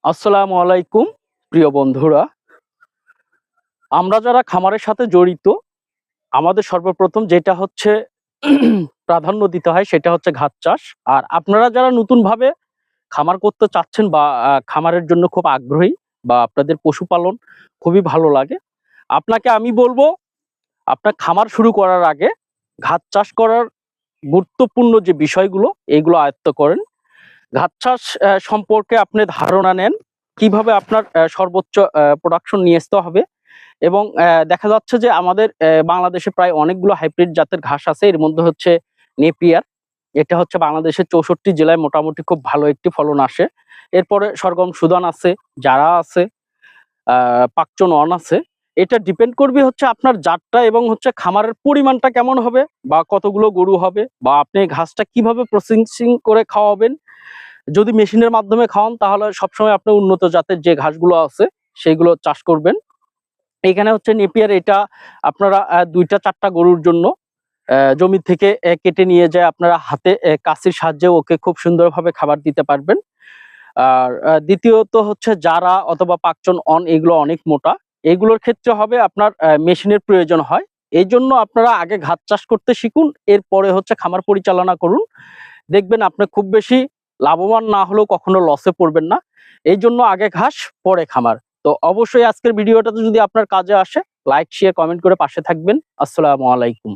আসসালামু আলাইকুম প্রিয় বন্ধুরা। আমরা যারা খামারের সাথে জড়িত, আমাদের সর্বপ্রথম যেটা হচ্ছে প্রাধান্য দিতে হয় সেটা হচ্ছে ঘাস চাষ। আর আপনারা যারা নতুনভাবে খামার করতে চাচ্ছেন বা খামারের জন্য খুব আগ্রহী বা আপনাদের পশুপালন খুবই ভালো লাগে, আপনাকে আমি বলবো আপনার খামার শুরু করার আগে ঘাস চাষ করার গুরুত্বপূর্ণ যে বিষয়গুলো এইগুলো আয়ত্ত করেন। ঘাস চাষ সম্পর্কে আপনি ধারণা নেন, কিভাবে আপনার সর্বোচ্চ প্রোডাকশন নিয়ে আসতে হবে। এবং দেখা যাচ্ছে যে আমাদের বাংলাদেশে প্রায় অনেকগুলো হাইব্রিড জাতের ঘাস আছে। এর মধ্যে হচ্ছে নেপিয়ার, এটা হচ্ছে বাংলাদেশের 64 জেলায় মোটামুটি খুব ভালো একটি ফলন আসে। এরপরে সরগম সুদান আছে, জারা আছে, পাকচন অন আছে। এটা ডিপেন্ড করবে হচ্ছে আপনার জাতটা এবং হচ্ছে খামারের পরিমাণটা কেমন হবে বা কতগুলো গরু হবে বা আপনি ঘাসটা কিভাবে প্রসেসিং করে খাওয়াবেন। যদি মেশিনের মাধ্যমে খাওয়ান তাহলে সবসময় আপনি উন্নত জাতের যে ঘাসগুলো আছে সেইগুলো চাষ করবেন। এখানে হচ্ছে নেপিয়ার, এটা আপনারা 2টা-4টা গরুর জন্য জমি থেকে কেটে নিয়ে যায় আপনারা হাতে কাঁচির সাহায্যে ওকে খুব সুন্দরভাবে খাবার দিতে পারবেন। আর দ্বিতীয়ত হচ্ছে জারা অথবা পাকচন অন, এগুলো অনেক মোটা। এগুলোর ক্ষেত্রে হবে আপনার মেশিনের প্রয়োজন হয়। এই জন্য আপনারা আগে ঘাস চাষ করতে শিখুন, এরপরে হচ্ছে খামার পরিচালনা করুন। দেখবেন আপনি খুব বেশি লাভবান না হলেও কখনো লসে পড়বেন না। এই জন্য আগে ঘাস পরে খামার। তো অবশ্যই আজকের ভিডিওটাতে যদি আপনার কাজে আসে, লাইক শেয়ার কমেন্ট করে পাশে থাকবেন। আসসালামু আলাইকুম।